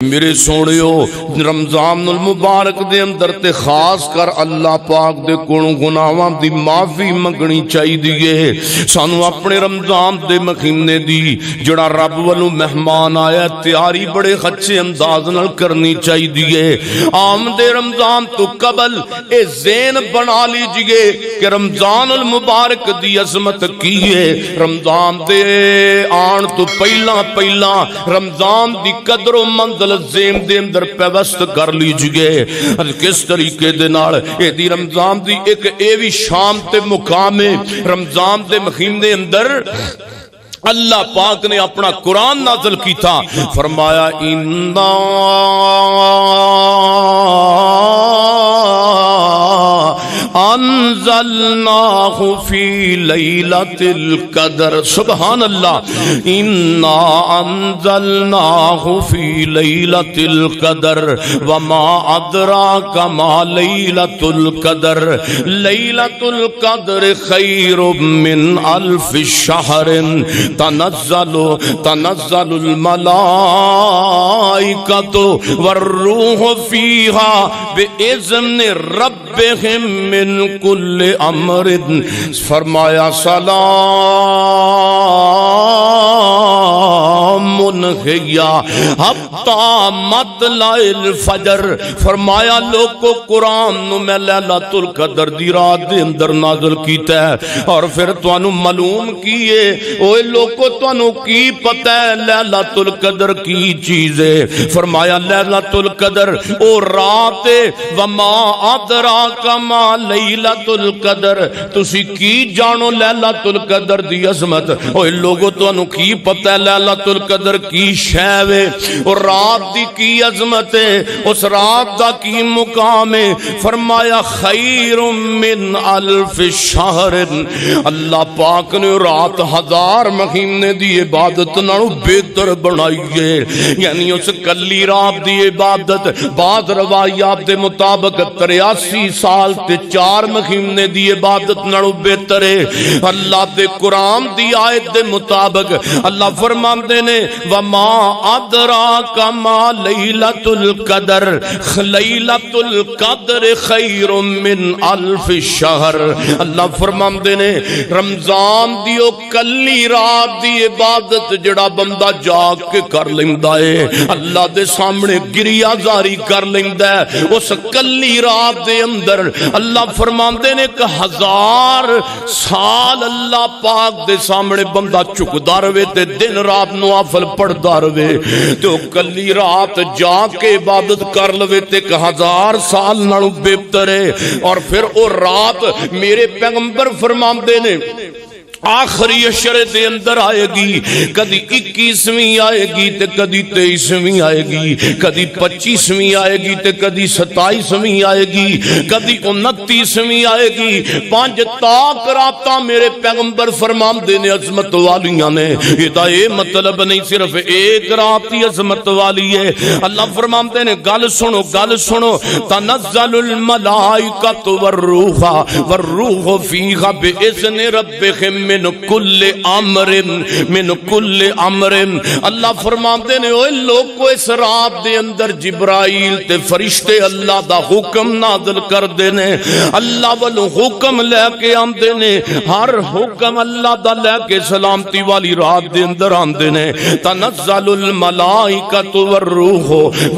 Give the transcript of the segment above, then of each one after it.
میرے سونیو رمضان المبارک دے اندر تے خاص کر اللہ پاک دے کولوں گناہاں دی معافی منگنی چاہیے۔ سانو اپنے رمضان دے مہینے دی جڑا رب والوں مہمان آیا تیاری بڑے اچھے انداز نال کرنی چاہیے۔ آمد رمضان تو قبل اے ذہن بنا لیجئے کہ رمضان المبارک دی عظمت کی ہے۔ رمضان دے آن تو پہلا رمضان دی قدر و منزل ذہن دے اندر پیوست کر لیجئے۔ کس طریقے دے نال اے دی رمضان دی ایک ایوی شام تے مقام ہے۔ رمضان دے مہینے اندر اللہ پاک نے اپنا قرآن نازل کی تھا، فرمایا اِنَّا انزلناہ فی لیلۃ القدر۔ سبحان اللہ، اِنَّا انزلناہ فی لیلۃ القدر وما ادراک ما لیلۃ القدر لیلۃ القدر خیر من الف شہر تنزل الملائکۃ والروح فیہا بإذن ربہم من کل امر۔ فرمایا سلام ہی حتی مطلع الفجر۔ فرمایا لوگو قرآن نو میں لیلۃ القدر دی رات دے اندر نازل کیتا ہے، اور پھر توانو معلوم کیے اوے لوگو توانو کی پتہ ہے لیلۃ القدر کی چیز ہے۔ فرمایا لیلۃ القدر او رات وما ادراک ما لیلۃ القدر۔ تسی کی جانو لیلۃ القدر دی عظمت؟ اوے لوگو توانو کی پتہ ہے لیلۃ القدر کی شے ہے، اور رات دی کی عظمت ہے، اس رات دا کی مقام ہے؟ فرمایا خیر من الف شہر۔ اللہ پاک نے رات ہزار مہینے دی عبادت نالوں بہتر بنائیے، یعنی اس کلی رات دی عبادت بعض روایات دے مطابق 83 سال تے 4 مہینے دی عبادت نالوں بہتر ہے۔ اللہ دے قرآن دی آیت دے مطابق اللہ فرماندے نے وما ادراک ما لیلۃ القدر لیلۃ القدر خیر من الف شہر۔ اللہ فرماندے نے رمضان دی او کلی رات دی عبادت جڑا بندہ جاگ کے کر لیندا ہے، اللہ دے سامنے گریہ زاری کر لیندا ہے، اس کلی رات دے اندر اللہ فرماندے نے کہ 1000 سال اللہ پاک دے سامنے بندہ چکدا رہے تے دن رات نوافل پڑھدا رہے، تو کلی رات جا کے عبادت کر لوے تے 1000 سال نالوں بہتر ہے۔ اور پھر وہ رات میرے پیغمبر فرماندے نے آخری عشرے دے اندر آئے گی، کدی 21ویں آئے گی تے کدی 23ویں آئے گی، کدی 25ویں آئے گی تے کدی 27ویں آئے گی، کدی 29ویں آئے گی۔ 5 تاک راتاں میرے پیغمبر فرماندے نے عظمت والیاں نے، یہ مطلب نہیں صرف ایک رات کی عظمت والی ہے۔ اللہ فرماندے نے گل سنو گل سنو، تنزل الملائکۃ والروح فیہا بإذن ربہم من کل امر۔ اللہ فرماندے نے اوے لوگو اس رات دے اندر جبرائیل تے فرشتے اللہ دا حکم نازل کر دے نے، اللہ والو حکم لے کے آندے نے، ہر حکم اللہ دا لے کے سلامتی والی رات دے اندر آندے نے۔ تنزل الملائکۃ والروح،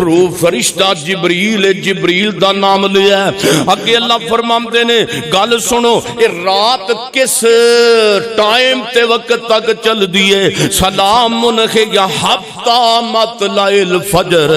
روح فرشتہ جبریل، جبریل دا نام لیا ہے۔ اگے اللہ فرماندے نے گل سنو، اے رات کس ٹائم تے وقت تک چل دیئے؟ سلام یا حتی مطلع الفجر۔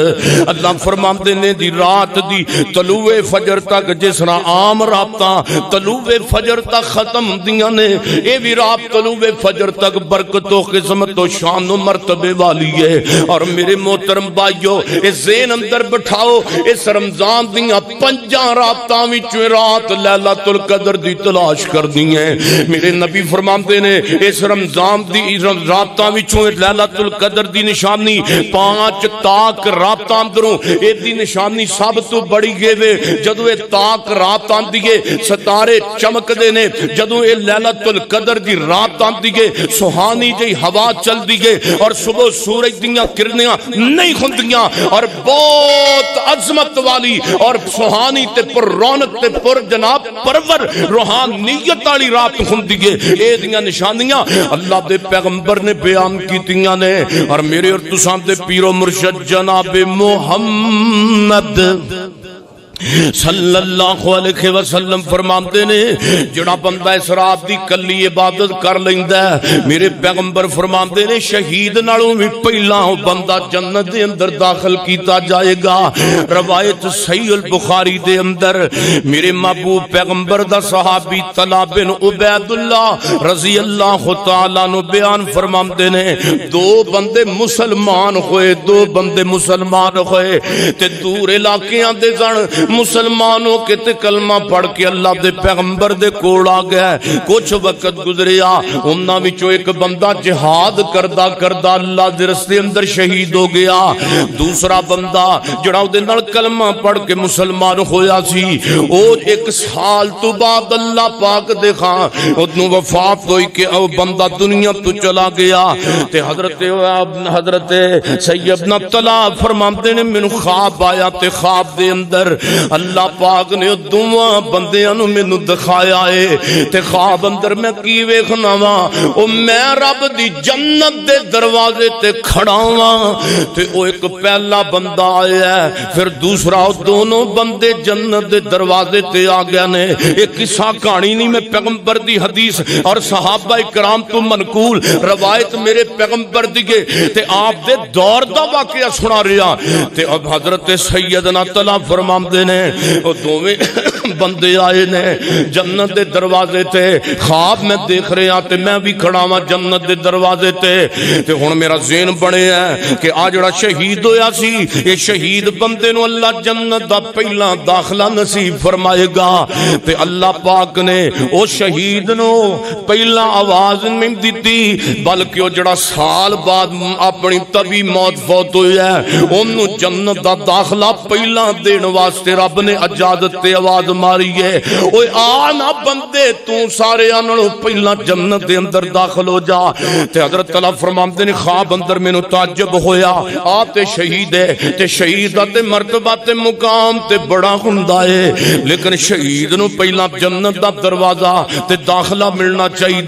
اللہ فرماندے نے دی رات دی طلوع فجر تک، جس طرح عام راتاں طلوع فجر تک ختم دیاں نے، اے بھی رات طلوع فجر تک برکت و قسمت و شان و مرتبے والی ہے۔ اور میرے محترم بھائیو، اس ذہن اندر بٹھاؤ، اس رمضان دیاں 5 راتاں وچوں رات لیلۃ القدر دی تلاش کر دی ہیں۔ میرے نبی فرما فرماندے نے اس رمضان دی راتاں وچوں لیلۃ القدر دی نشانی 5 تاک راتاں اندروں اے دی نشانی سب تو بڑی گے جدوں اے تاک رات آندی ہے ستارے چمکدے نے جدوں اے لیلۃ القدر دی رات آندی ہے سہانی جئی ہوا چلدی ہے اور صبح سورج دیاں کرنیاں نہیں ہوندیاں اور بہت عظمت والی اور سہانی تے پر رونق تے پر جناب پرور روحانیت والی رات ہوندی ہے اے دیاں نشانیاں اللہ دے پیغمبر نے بیان کیتیاں نے اور میرے اور تساں دے پیر و مرشد جناب محمد صلی اللہ علیہ وسلم فرماندے نے جڑا بندہ اس رات دی کلی عبادت کر لیندا ہے میرے پیغمبر فرماندے نے شہید نالوں بھی پہلا او بندہ جنت دے اندر داخل کیتا جائے گا روایت صحیح البخاری دے اندر میرے محبوب پیغمبر دا صحابی طلحہ بن عبید اللہ رضی اللہ تعالی عنہ بیان فرماندے نے دو بندے مسلمان ہوئے تے دور علاقیاں دے سن مسلمانوں کے تے کلمہ پڑھ کے اللہ دے پیغمبر دے کوڑ آ گیا کچھ وقت گزریا انہاں وچوں ایک بندہ جہاد کردہ اللہ دے رستے اندر شہید ہو گیا دوسرا بندہ جڑا او دے نال کلمہ پڑھ کے مسلمان ہویا سی او 1 سال تو بعد اللہ پاک دے خاں اودوں وفات ہوئی کہ او بندہ دنیا تو چلا گیا تے حضرت سیدنا طلحہ فرماندے نے مینوں خواب آیا تے خواب دے اندر اللہ پاک نے دوواں بندیاں نوں مینوں دکھایا ہے تے خواب اندر میں کی ویکھنا وا او میں رب دی جنت دے دروازے تے کھڑا ہاں تے او ایک پہلا بندہ آیا ہے پھر دوسرا دونوں بندے جنت دے دروازے تے آ گئے نے ایک قصہ کہانی نہیں میں پیغمبر دی حدیث اور صحابہ کرام تو منقول روایت میرے پیغمبر دی تے آپ دے دور دا واقعہ سنا رہا تے اب حضرت سیدنا طلحہ فرماندے نے او دوویں بندے آئے نے جنت دے دروازے تے خواب میں دیکھ رہا تے میں بھی کھڑا ہاں جنت دے دروازے تے ہن میرا ذہن بنے ہے کہ آ جڑا شہید ہویا سی یہ شہید بندے نو اللہ جنت دا پہلا داخلہ نصیب فرمائے گا تے اللہ پاک نے او شہید نو پہلا آواز نہیں دیتی بلکہ او جڑا سال بعد اپنی طبی موت فوت ہویا ہے اونوں جنت دا داخلہ پہلا دین واسطے رب نے اجازت تے آواز ماری ہے اوے آنا بندے تو سارے انہوں پہلا جنت دے اندر داخل ہو جا تے حضرت طلحہ فرماندے نے خواب اندر میں نو تعجب ہویا آتے شہید ہے تے شہید تے مرتبہ تے مقام تے بڑا ہوندا ہے لیکن شہید نو پہلا جنت دا دروازہ تے داخلہ ملنا چاہیے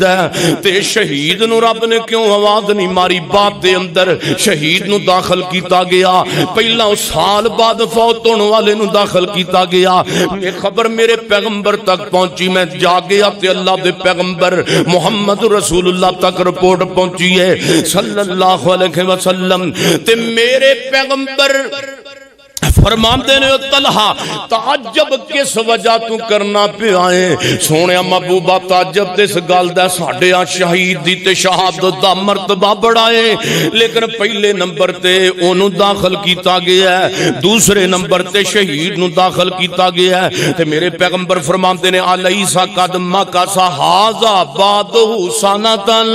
تے شہید نو رب نے کیوں آواز نہیں ماری بعد دے اندر شہید نو داخل کیتا گیا پہلا سال بعد فوت ہونے والے نو داخل کیتا گیا یہ خبر میرے پیغمبر تک پہنچی میں جا گیا تے اللہ دے پیغمبر محمد رسول اللہ تک رپورٹ پہنچی ہے صلی اللہ علیہ وسلم تے میرے پیغمبر فرماندے نے طلحہ تعجب کس وجہ تو کرنا پہ آئے سونے محبوبہ تعجب دس گل دا ساڈے ہاں شہید دی تے شہادت دا مرتبہ بڑھائے لیکن پہلے نمبر تے اونوں داخل کیتا گیا ہے دوسرے نمبر تے شہید نو داخل کیتا گیا ہے تے میرے پیغمبر فرماندے نے الیسا قد مکث ھذا بعدہ سنتن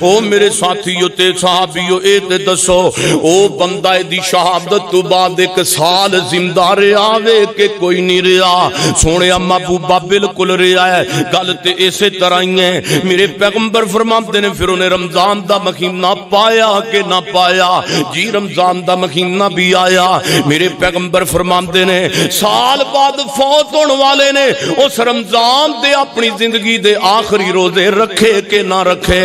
او میرے ساتھیو تے صحابیو اے تے دسو او بندہ دی شہادت تو بعد ایک سال زندہ رہا وے کہ کوئی نہیں رہا سونے محبوبہ بالکل رہا ہے گل تے اسی طرح ہی ہے میرے پیغمبر فرماتے نے پھر انہیں رمضان دا مہینہ پایا کہ نہ پایا جی رمضان دا مہینہ بھی آیا میرے پیغمبر فرماتے نے سال بعد فوت ہونے والے نے اس رمضان دے اپنی زندگی دے آخری روزے رکھے کہ نہ رکھے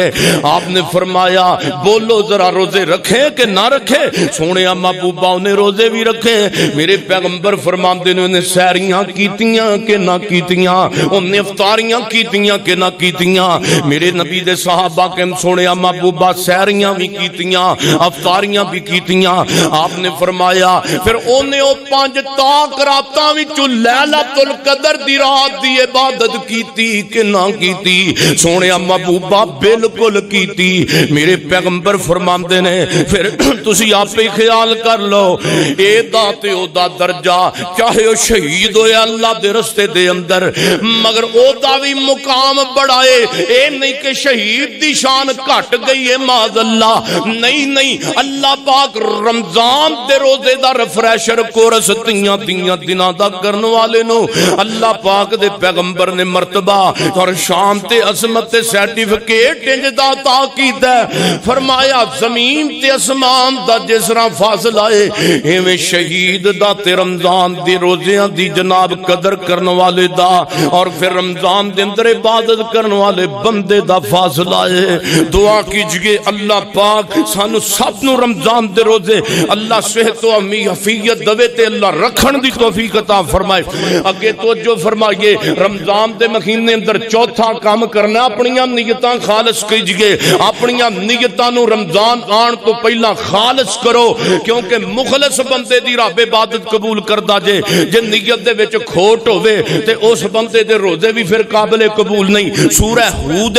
آپ نے فرمایا بولو ذرا روزے رکھے کہ نہ رکھے سونے محبوبہ انہیں روزے بھی رکھے میرے پیغمبر فرماندے نے انہیں سیریاں کیتیاں کہ نہ کیتیاں انہیں افطاریاں کیتیاں کہ نہ کیتیاں میرے نبی دے صحابہ کے سونے محبوبہ سیریاں بھی کیتیاں افطاریاں بھی کیتیاں آپ نے فرمایا پھر انہیں او 5 تاک راتاں وچوں لیلۃ القدر دی رات دی عبادت کیتی کہ نہ کیتی سونے محبوبہ بالکل کیتی میرے پیغمبر فرماندے نے پھر تسی آپ ہی خیال کر لو اے دا تے او دا درجہ چاہے او شہید ہویا اللہ دے رستے دے اندر مگر او دا بھی مقام بڑھائے اے نہیں کہ شہید دی شان گھٹ گئی ہے معاذ اللہ نہیں اللہ پاک رمضان دے روزے دا ریفریشر کورس تیاں دنوں دا کرن والے نو اللہ پاک دے پیغمبر نے مرتبہ اور شان تے عظمت تے سرٹیفکیٹ انج دا عطا کیتا ہے فرمایا زمین تے اسمان دا جس طرح فاصلہ ہے ایویں شہید دا تے رمضان دی روزیاں دی جناب قدر کرن والے دا اور پھر رمضان دے اندر عبادت کرن والے بندے دا فاصلہ ہے دعا کیجئے اللہ پاک سانو سب نو رمضان دے روزے اللہ صحت و عافیت دے تے اللہ رکھن دی توفیق عطا فرمائے اگے توجہ فرمائیے رمضان دے مہینے اندر چوتھا کام کرنا اپنی نیتاں خالص کیجئے اپنی نیتاں نو رمضان آن تو پہلا خالص کرو کیونکہ مخلص بندے دی رب عبادت قبول کردا جے نیت دے وچ کھوٹ ہوے تے اس بندے دے روزے بھی پھر قابل قبول نہیں سورہ ہود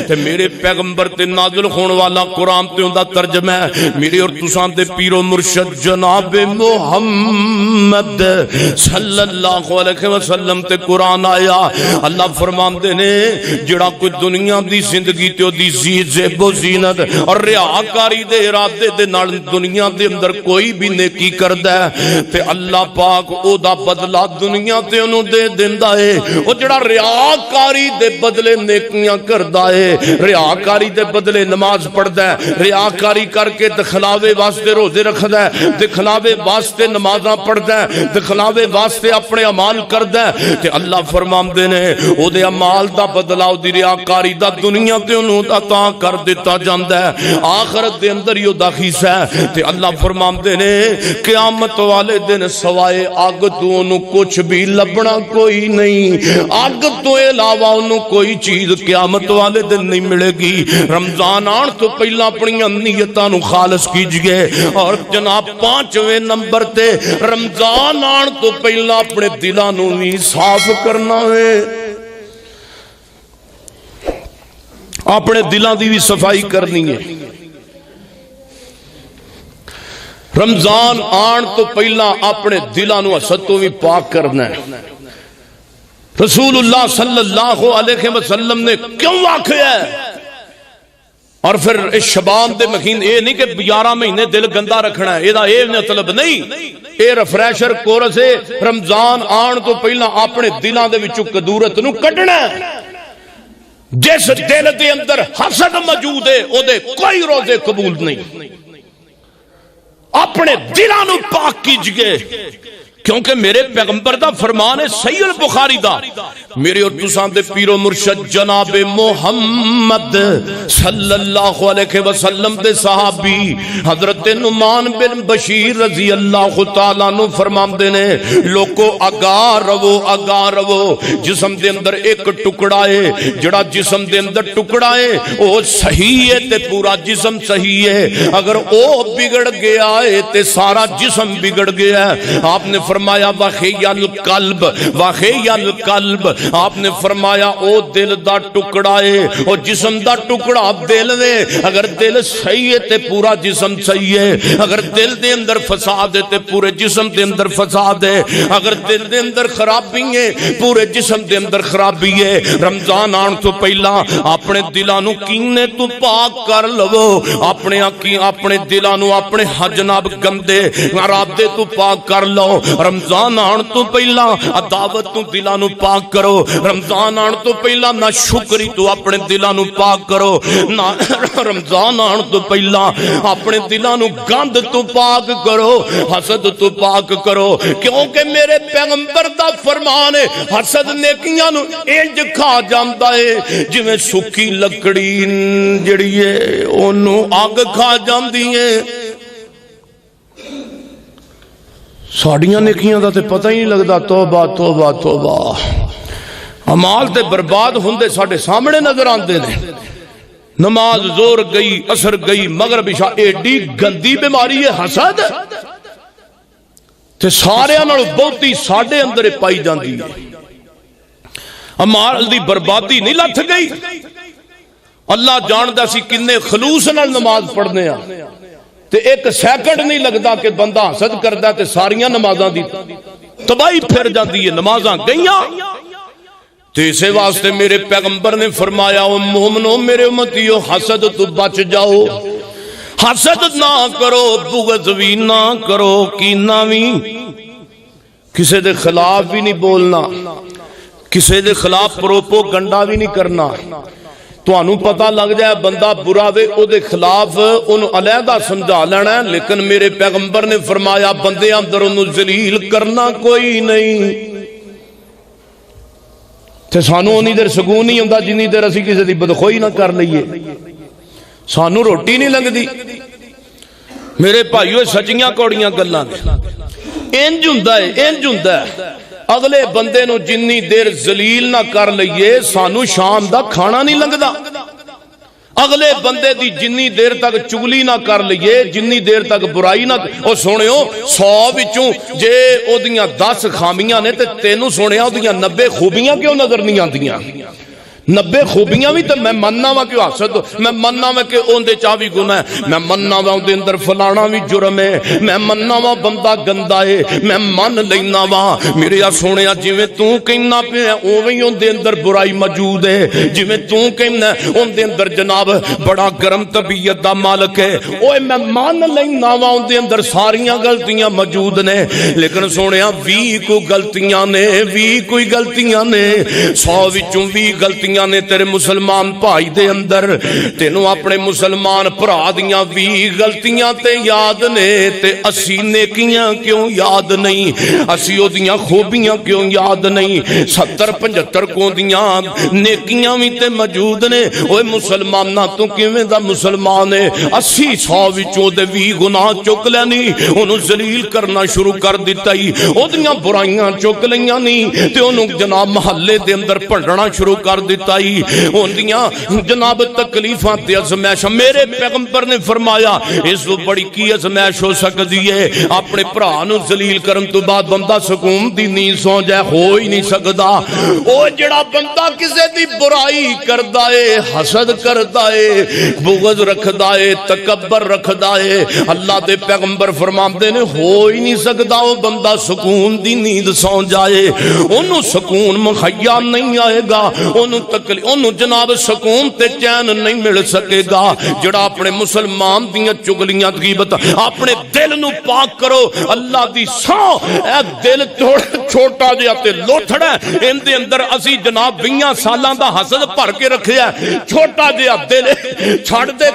تے میرے پیغمبر تے نازل ہون والا قرآن تے اوندا ترجمہ ہے میرے اور تساں دے پیر و مرشد جناب محمد صلی اللہ علیہ وسلم تے قرآن آیا اللہ فرماندے نے جڑا کوئی دنیا دی زندگی تے دی زیب و زینت اور ریاکاری دے ارادے دے نال دنیا دے اندر کوئی بھی نیکی کردا ہے تے اللہ پاک او دا بدلہ دنیا تے انہوں دے دیندا ہے او جڑا ریاکاری دے بدلے نیکیاں کردا ہے ریاکاری دے بدلے نماز پڑھدا ہے ریاکاری کر کے دکھلاوے واسطے روزے رکھدا ہے دکھلاوے واسطے نمازاں پڑھدا ہے دکھلاوے واسطے اپنے اعمال کردا ہے تے اللہ فرماندے نے او دے اعمال دا بدلہ او دی ریاکاری دا دنیا تے انہوں عطا کر دیتا جاندا ہے آخرت دے اندر یو دا حصہ ہے تے اللہ فرماندے نے قیامت والے دن سوائے اگ تو انہوں کچھ بھی لبنا کوئی نہیں اگ تو علاوہ انہوں کوئی چیز قیامت والے دن نہیں ملے گی رمضان آن تو پہلا اپنی نیتاں نو خالص کیجئے اور جناب 5ویں نمبر تے رمضان آن تو پہلا اپنے دلاں نو بھی صاف کرنا ہے اپنے دلاں دی بھی صفائی کرنی ہے رمضان آن تو پہلا اپنے دلاں نو حسد تو بھی پاک کرنا ہے رسول اللہ صلی اللہ علیہ وسلم نے کیوں واقعہ ہے اور پھر اس شبان دے مہینے اے نہیں کہ 11 مہینے دل گندا رکھنا ہے اے مطلب نہیں اے ریفریشر کورس ہے رمضان آن تو پہلا اپنے دلاں دے وچوں کدورت نو کڈنا ہے جس دل دے اندر حسد موجود ہے او دے کوئی روزے قبول نہیں اپنے دلاں نو پاک کیجئے کیونکہ میرے پیغمبر دا فرمان ہے صحیح البخاری دا میرے اور تساں دے پیر و مرشد جناب محمد صلی اللہ علیہ وسلم دے صحابی حضرت نعمان بن بشیر رضی اللہ تعالیٰ نو فرماندے نے لوگو آگاہ رو جسم دے اندر ایک ٹکڑا ہے جڑا جسم دے اندر ٹکڑا ہے وہ صحیح ہے تے پورا جسم صحیح ہے اگر وہ بگڑ گیا ہے تے سارا جسم بگڑ گیا ہے آپ نے فرمایا واخی القلب آپ نے فرمایا او دل دا ٹکڑا ہے او جسم دا ٹکڑا دل نے اگر دل صحیح ہے تے پورا جسم صحیح ہے اگر دل دے اندر فساد ہے تے پورے جسم دے اندر فساد ہے اگر دل دے اندر خرابی ہے پورے جسم دے اندر خرابی ہے رمضان آن تو پہلا اپنے دلاں نو کینے تو پاک کر لو اپنے دلاں نو اپنے جناب گندے ارادے تو پاک کر لو رمضان آن تو پہلا عداوت تو دلاں نو پاک کرو رمضان آن تو پہلا نہ شکری تو اپنے دلاں نو پاک کرو نہ رمضان آن تو پہلا اپنے دلاں نو گند تو پاک کرو حسد تو پاک کرو کیونکہ میرے پیغمبر دا فرمان ہے حسد نیکیاں نو انج کھا جاندا ہے جویں سکی لکڑی جڑی ہے اونوں اگ کھا جاندی ہے ساڑیاں نیکیاں دا تے پتہ ہی نہیں لگدا توبہ توبہ توبہ عمال تے برباد ہوندے ساڑے سامنے نظر آندے نے نماز زور گئی اثر گئی مغرب عشاء ایڈی گندی بیماری ہے حسد تے سارے انہوں بہتی ساڑے اندر پائی جاندی ہے عمال دی بربادی نہیں لتھ گئی اللہ جاندہ سی کنے خلوص نال نماز پڑھنے تے ایک سیکنڈ نہیں لگتا کہ بندہ حسد کردا تے ساریاں نمازاں دی تباہی پھر جاندی ہے، نمازاں گئیاں۔ تے اسے واسطے میرے پیغمبر نے فرمایا او مومنو میرے امتیو حسد تو بچ جاؤ، حسد نہ کرو، بغض بھی نہ کرو، کینہ بھی، کسے دے خلاف بھی نہیں بولنا، کسے دے خلاف پروپوگنڈا بھی نہیں کرنا۔ تو انہوں پتہ لگ جائے بندہ برا وے او دے خلاف انہوں علیحدہ سمجھا لینا ہے، لیکن میرے پیغمبر نے فرمایا بندے اندر انہوں ذلیل کرنا کوئی نہیں۔ تے سانو انہی دیر سکون نہیں ہوندہ جنہی دیر اسی کسی دی بدخوئی نہ کر لئیے، سانو روٹی نہیں لگ دی۔ میرے بھائیو سچیاں کوڑیاں گلاں انج ہوندا ہے اگلے بندے نو جنی دیر ذلیل نہ کر لئیے سانو شام دا کھانا نہیں لگدا، اگلے بندے دی جنی دیر تک چگلی نہ کر لئیے، جنی دیر تک برائی نہ او سونے ہو 100 بچوں جے او دیاں 10 خامیاں نے تے تینوں سونے ہو دیاں 90 خوبیاں کیوں نظر نہیں آن دیاں؟ 90 خوبیاں بھی تو میں مننا وا کیوں حسد، میں مننا وا کہ اون دے چاہ بھی گناہ ہے، میں مننا وا اون دے اندر فلانا بھی جرم ہے، میں مننا وا بندہ گندہ ہے، میں من لینا وا میرے سونیا جویں تو کہنا پہ اوویں اون دے اندر برائی موجود ہے، جویں تو کہنا اون دے اندر جناب بڑا گرم طبیعت دا مالک ہے، اوے میں من لینا وا اون دے اندر ساریاں غلطیاں موجود نے، لیکن سونیا 20 کو غلطیاں نے، 20 کوئی غلطیاں نے، 100 وچوں 20 غلطیاں نے تیرے مسلمان بھائی دے اندر، تینوں اپنے مسلمان بھرا دیاں 20 غلطیاں تے یاد نے تے 80 نیکیاں کیوں یاد نہیں، 80 او دیاں خوبیاں کیوں یاد نہیں، 70-75 کو دیاں نیکیاں بھی تے موجود نے۔ اوے مسلمانہ تو کیویں دا مسلمان ہے، 80-100 وچوں دے 20 گناہ چک لینی، انہوں ذلیل کرنا شروع کر دیتا ہی، او دیاں برائیاں چک لیاں نہیں تے انہوں جناب محلے دے اندر پڑھنا شروع کر دیتا ہی، ہوندیاں جناب تکلیفاں تے ازمائش۔ میرے پیغمبر نے فرمایا اس کو بڑی کی ازمائش ہو سکتی ہے، اپنے بھرا نو ذلیل کرن تو بعد بندہ سکون دی نیند سو جائے، ہو ہی نہیں سکدا۔ او جڑا بندہ کسے دی برائی کردا ہے، حسد کردا ہے، بغض رکھدا ہے، تکبر رکھدا ہے، اللہ دے پیغمبر فرماندے نے ہو ہی نہیں سکدا وہ بندہ سکون دی نیند سو جائے، انہوں سکون مخیّا نہیں آئے گا، انہوں جناب سکون تے چین نہیں مل سکے گا۔ جڑا اپنے مسلمان دیاں چگلیاں غیبت اپنے دل نو پاک کرو، اللہ دی سو اے دل چھوٹا جیا تے لوتھڑا ہے، ان دے اندر اسی جناب 20 سالاں دا حسد بھر کے رکھے ہے، چھوٹا جیا دل چھڑ دے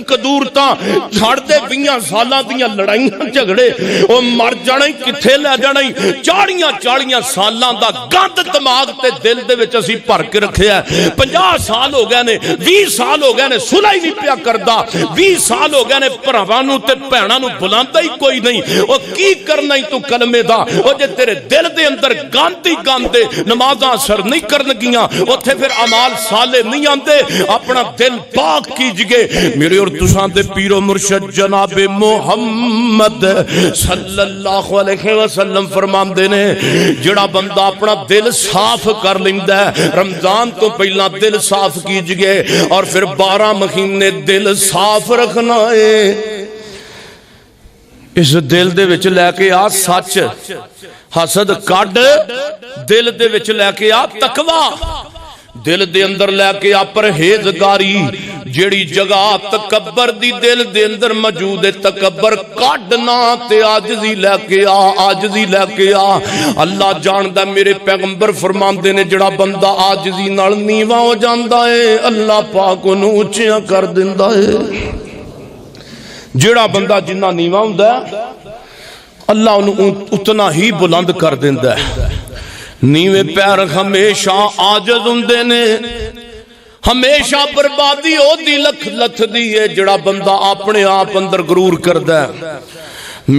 قدورتاں، چھڑ دے 20 سالاں دیاں لڑائیاں جھگڑے او مر جانا ہی کتھے لے جانا ہی، 40 سالاں دا گند دماغ تے دل دے وچ اسی بھر کے رکھے ہے۔ 50 سال ہو گئے نے، 20 سال ہو گئے نے صلح ہی نہیں پیا کردا، 20 سال ہو گئے نے بھراواں تے بھیناں نو بلاندا ہی کوئی نہیں، او کی کرنا ہی تو کلمے دا، او جے تیرے دل دے اندر گند ہی گند دے، نمازاں اثر نہیں کرنگیاں، اوتھے پھر اعمال صالح نہیں آندے، اپنا دل پاک کیجئے۔ میرے اور تساں دے پیر و مرشد جناب محمد صلی اللہ علیہ وسلم فرماندے نے جڑا بندہ اپنا دل صاف کر لیندا ہے، رمضان تو پہلا دل صاف کیجئے اور پھر 12 مہینے دل صاف رکھنا ہے۔ اس دل دے وچ لے کے آ سچ، حسد کڈ، دل دے وچ لے کے آ تقوی، دل دے اندر لے کے آ پرہیزگاری، جیڑی جگہ تکبر دی دل دے اندر موجود ہے، تکبر کڈنا تے عاجزی لے کے آ، عاجزی لے کے آ۔ اللہ جاندا میرے پیغمبر فرماندے نے جڑا بندہ عاجزی نال نیواں ہو جاندا ہے، اللہ پاک اونوں اونچا کر دیندا ہے۔ جڑا بندہ جنہ نیواں ہوندا ہے اللہ انہوں اتنا ہی بلند کر دیندا ہے۔ نیویں پیر ہمیشہ عاجز ہوندے نے، ہمیشہ بربادی ہو دی لکھ لتھ دی ہے جڑا بندہ اپنے آپ اندر غرور کردا ہے۔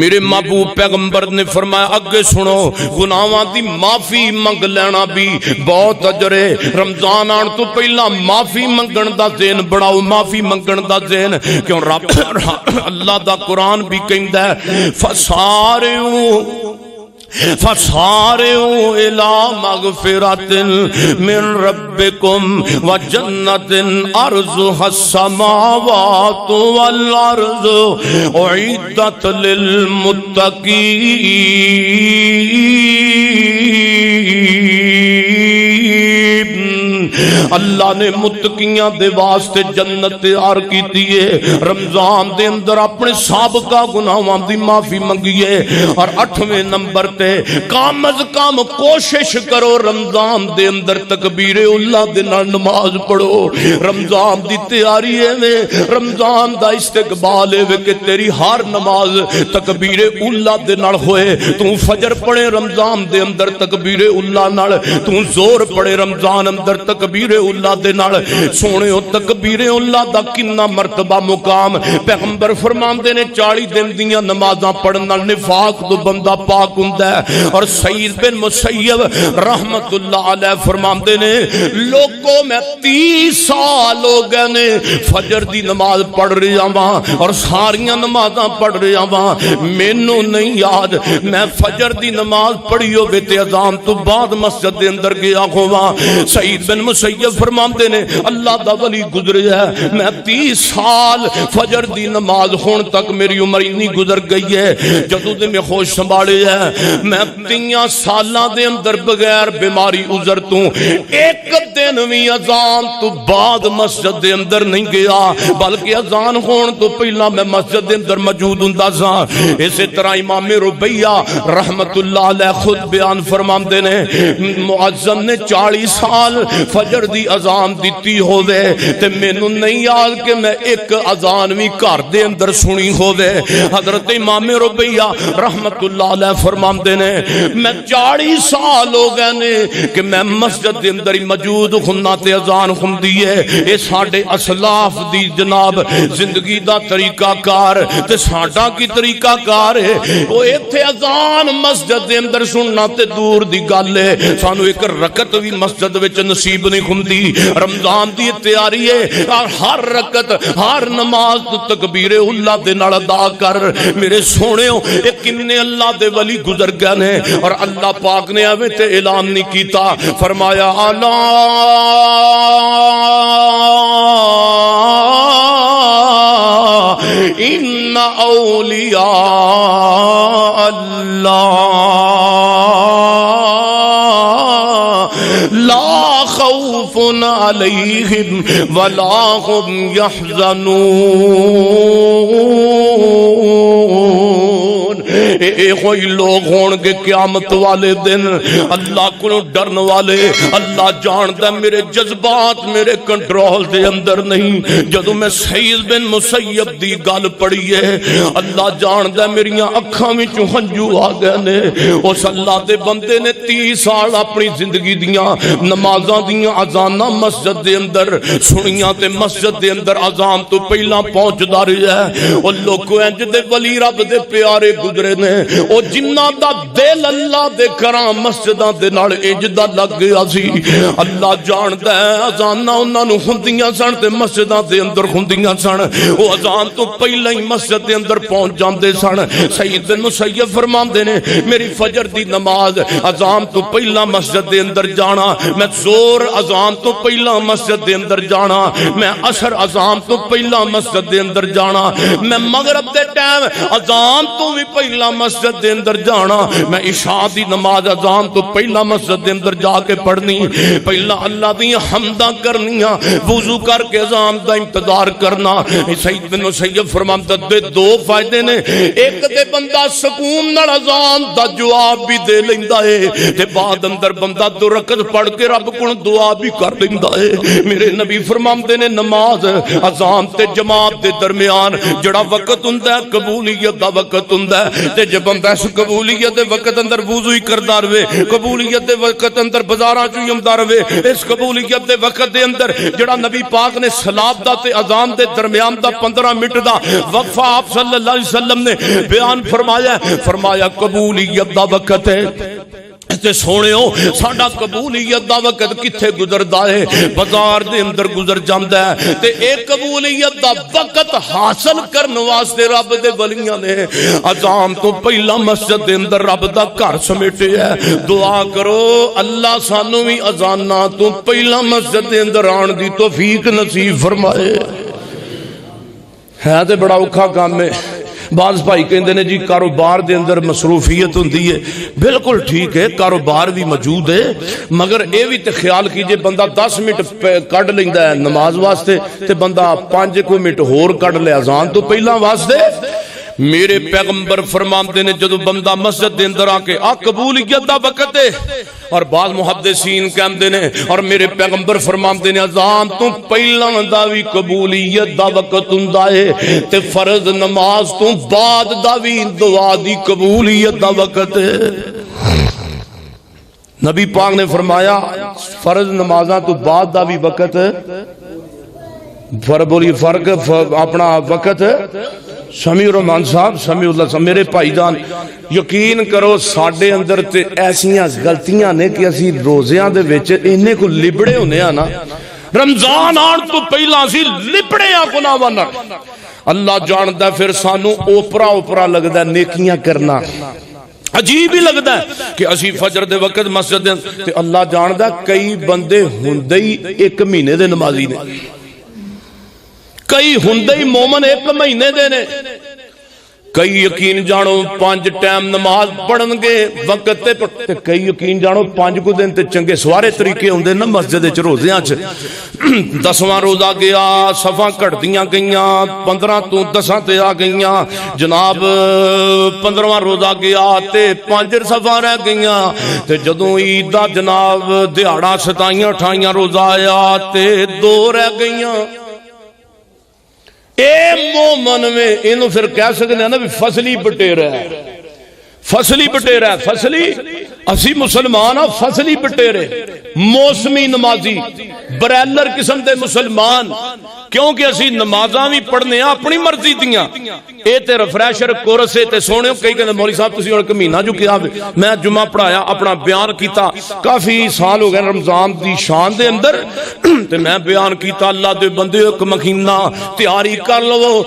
میرے محبوب پیغمبر نے فرمایا اگے سنو، گناہاں دی معافی منگ لینا بھی بہت اجر ہے۔ رمضان آن تو پہلا معافی منگن دا ذہن بڑھاؤ، معافی منگن دا ذہن، کیوں رب اللہ دا قرآن بھی کہندا ہے فسارعوا فسارعوا الى مغفرۃ من ربکم وجنۃ عرضها السماوات والارض اعدت للمتقین۔ اللہ نے متقیاں دے واسطے جنت تیار کیتی ہے۔ رمضان دے اندر اپنے سابقہ گناہاں دی معافی منگیے، اور 8ویں نمبر تے کم از کم کوشش کرو رمضان دے اندر تکبیر اللہ دے نال نماز پڑھو۔ رمضان دی تیاری ہے، رمضان دا استقبال ہے کہ تیری ہر نماز تکبیر اللہ دے نال ہوئے۔ تو فجر پڑھے رمضان دے اندر تکبیر اللہ نال، تو زور پڑھے رمضان اندر تکبیر اللہ دے نال۔ سونے ہو تکبیر اللہ دا کنا مرتبہ مقام۔ پیغمبر فرماندے نے 40 دن دیاں نمازاں پڑھنا نفاق تو بندہ پاک ہوندا ہے۔ اور سعید بن مسیب رحمت اللہ علیہ فرماندے نے لوگوں میں 30 سال ہو گئے نے فجر دی نماز پڑھ رہا ہاں اور ساریاں نمازاں پڑھ رہا ہاں، مینوں نہیں یاد میں فجر دی نماز پڑھی ہوے تے اذان تو بعد مسجد دے اندر گیا ہوا۔ سعید بن مسیب فرماندے نے اللہ دا ولی گزریا ہے، میں 30 سال فجر دی نماز ہون تک میری عمر اتنی گزر گئی ہے، جدوں دے میں ہوش سنبھالے ہے میں 30 سالاں دے اندر بغیر بیماری عذر تو ایک دن بھی اذان تو بعد مسجد دے اندر نہیں گیا، بلکہ اذان ہون تو پہلا میں مسجد دے اندر موجود ہوندا سا۔ اسی طرح امام ربیہ رحمت اللہ علیہ خود بیان فرماندے نے مؤذن نے 40 سال فجر دی اذان دیتی ہووے تے مینوں نہیں یاد کہ میں ایک اذان بھی گھر دے اندر سنی ہووے۔ حضرت امام ربیہ رحمت اللہ علیہ فرماندے نے میں 40 سال ہو گئے نے کہ میں مسجد دے اندر موجود ہوندا تے اذان ہوندی ہے۔ اے ساڈے اسلاف دی جناب زندگی دا طریقہ کار تے ساڈا کی طریقہ کار ہے، او ایتھے اذان مسجد دے اندر سننا تے دور دی گل ہے، سانو ایک رکعت بھی مسجد وچ نصیب نہیں ہوندی۔ رمضان دی تیاری ہے، ہر رکعت ہر نماز تو تکبیر اللہ دے نال ادا کر۔ میرے سونےو اے کنے اللہ دے ولی گزر گئے نے، اور اللہ پاک نے اوے تے اعلان نہیں کیتا، فرمایا الا ان اولیاء اللہ لا خوف علیہم ولا هم یحزنون۔ اے کوئی لوگ ہون گے قیامت والے دن اللہ کو ڈرن والے، اللہ جاندا میرے جذبات میرے کنٹرول دے اندر نہیں۔ جدوں میں سعید بن مسیب دی گل پڑھی ہے اللہ جاندا میریاں اکھاں وچوں ہنجو آ گئے نے۔ اس اللہ دے بندے نے 30 سال اپنی زندگی دیاں نمازاں دیاں اذاناں مسجد دے اندر سنیاں تے مسجد دے اندر اذان تو پہلا پہنچدا رہیا ہے۔ او لوکو انج دے ولی رب دے پیارے گزرے نے، او جنہ دا دل اللہ دے کراں مسجداں دے نال انج دا لگ گیا سی۔ اللہ جاندا ہے اذاناں انہاں نوں ہوندیاں سن تے مسجداں دے اندر ہوندیاں سن، او اذان تو پہلا ہی مسجد دے اندر پہنچ جاندے سن۔ سعید بن مسیب فرماندے نے میری فجر دی نماز اذان تو پہلا مسجد دے اندر جانا، میں زور اذان تو پہلا مسجد دے اندر جانا، میں عصر اذان تو پہلا مسجد دے اندر جانا، میں مغرب دے ٹائم اذان تو بھی پہلا مسجد دے اندر جانا، میں عشاء دی نماز اذان تو پہلا مسجد دے اندر جا کے پڑھنی، پہلا اللہ دی حمداں کرنیاں، وضو کر کے اذان دا انتظار کرنا۔ سعید بن مسیب فرماتا دے 2 فائدے نے، ایک دے بندہ سکون نال اذان دا جواب بھی دے لیندا ہے تے بعد اندر بندہ 2 رکعت پڑھ کے رب کو دعا بھی کر لیندا ہے۔ میرے نبی فرماندے نے نماز اذان تے جماعت دے درمیان جڑا وقت ہوندا ہے قبولیت دا وقت ہوندا ہے، تے جے بندہ اس قبولیت دے وقت اندر وضو ہی کردا رہے، قبولیت دے وقت اندر بازاراں چوں ہی آندا رہے، اس قبولیت دے وقت دے اندر جڑا نبی پاک نے صلاۃ دا تے اذان دے درمیان دا 15 منٹ دا وقفہ آپ صلی اللہ علیہ وسلم نے بیان فرمایا قبولیت دا وقت ہے تے سونےو ساڈا قبولیت دا وقت کتھے گزردا ہے؟ بازار دے اندر گزر جاندا ہے تے اے قبولیت دا وقت حاصل کرن واسطے رب دے ولیاں نے اذان تو پہلا مسجد دے اندر رب دا گھر سمیٹیا ہے۔ دعا کرو اللہ سانو بھی اذاناں تو پہلا مسجد دے اندر آن دی توفیق نصیب فرمائے۔ ہے تے بڑا اوکھا کام ہے۔ بعض بھائی کہندے نے جی کاروبار دے اندر مصروفیت ہوندی ہے، بالکل ٹھیک ہے، کاروبار بھی موجود ہے، مگر اے بھی تے خیال کیجئے بندہ 10 منٹ کڈ لیندا ہے نماز واسطے تے بندہ 5 منٹ ہور کڈ لے اذان تو پہلا واسطے۔ میرے پیغمبر فرماندے نے جدو بندہ مسجد دے اندر آ کے قبولیت دا وقت ہے، اور بعض محدثین کہندے نے اور میرے پیغمبر فرماندے نے اذان تو پہلا دا وی قبولیت دا وقت ہوندا ہے تے فرض نماز تو بعد دا وی دعا دی قبولیت دا وقت ہے۔ نبی پاک نے فرمایا فرض نمازاں تو بعد دا بھی وقت بولی فرق اپنا وقت سمیع الرحمان صاحب سمیع اللہ صاحب میرے بھائی جان یقین کرو ساڈے اندر تے ایسیاں غلطیاں نے کہ اسی روزیاں دے وچ اننے کو لبڑے ہونے ہاں نا، رمضان آن تو پہلا اسی لبڑے ہاں گناہاں نال۔ اللہ جاندا پھر سانو اوپرا لگدا نیکیاں کرنا عجیب ہی لگتا ہے کہ اسی فجر دے وقت مسجد تے اللہ جاندا کئی بندے ہوندے ہی 1 مہینے دے نمازی نے، کئی ہوندے ہی مومن 1 مہینے دے نے، کئی یقین جانو 5 ٹائم نماز پڑھن گے وقت تے کئی یقین جانو 5 کو دن تے چنگے سوارے طریقے ہوندے نا مسجد وچ روزیاں چ 10واں روزہ گیا صفاں گھٹدیاں گئیاں 15 تو 10 تے آ گئیاں جناب 15واں روزہ گیا تے 5 صفاں رہ گئیاں تے جدوں عید دا جناب دیہاڑا 27 28 روزہ آیا تے 2 رہ گئیاں۔ اے مومن میں انہوں پھر کہہ سکتے ہیں نا بھی فصلی بٹیرہ ہے، فصلی بٹیرہ ہے، فصلی اسی مسلمان ہاں فصلی بٹیرے موسمی نمازی بریلر قسم دے مسلمان کیونکہ اسی نمازاں بھی پڑھنے ہیں اپنی مرضی دیاں اے تے ریفریشر کورس تے سونے کئی کہنے مولوی صاحب تسی اور مہینہ جو کیا میں جمعہ پڑھایا اپنا بیان کیتا کافی سال ہو گئے رمضان دی شان دے اندر تے میں بیان کیتا اللہ دے بندے ایک مہینہ تیاری کر لو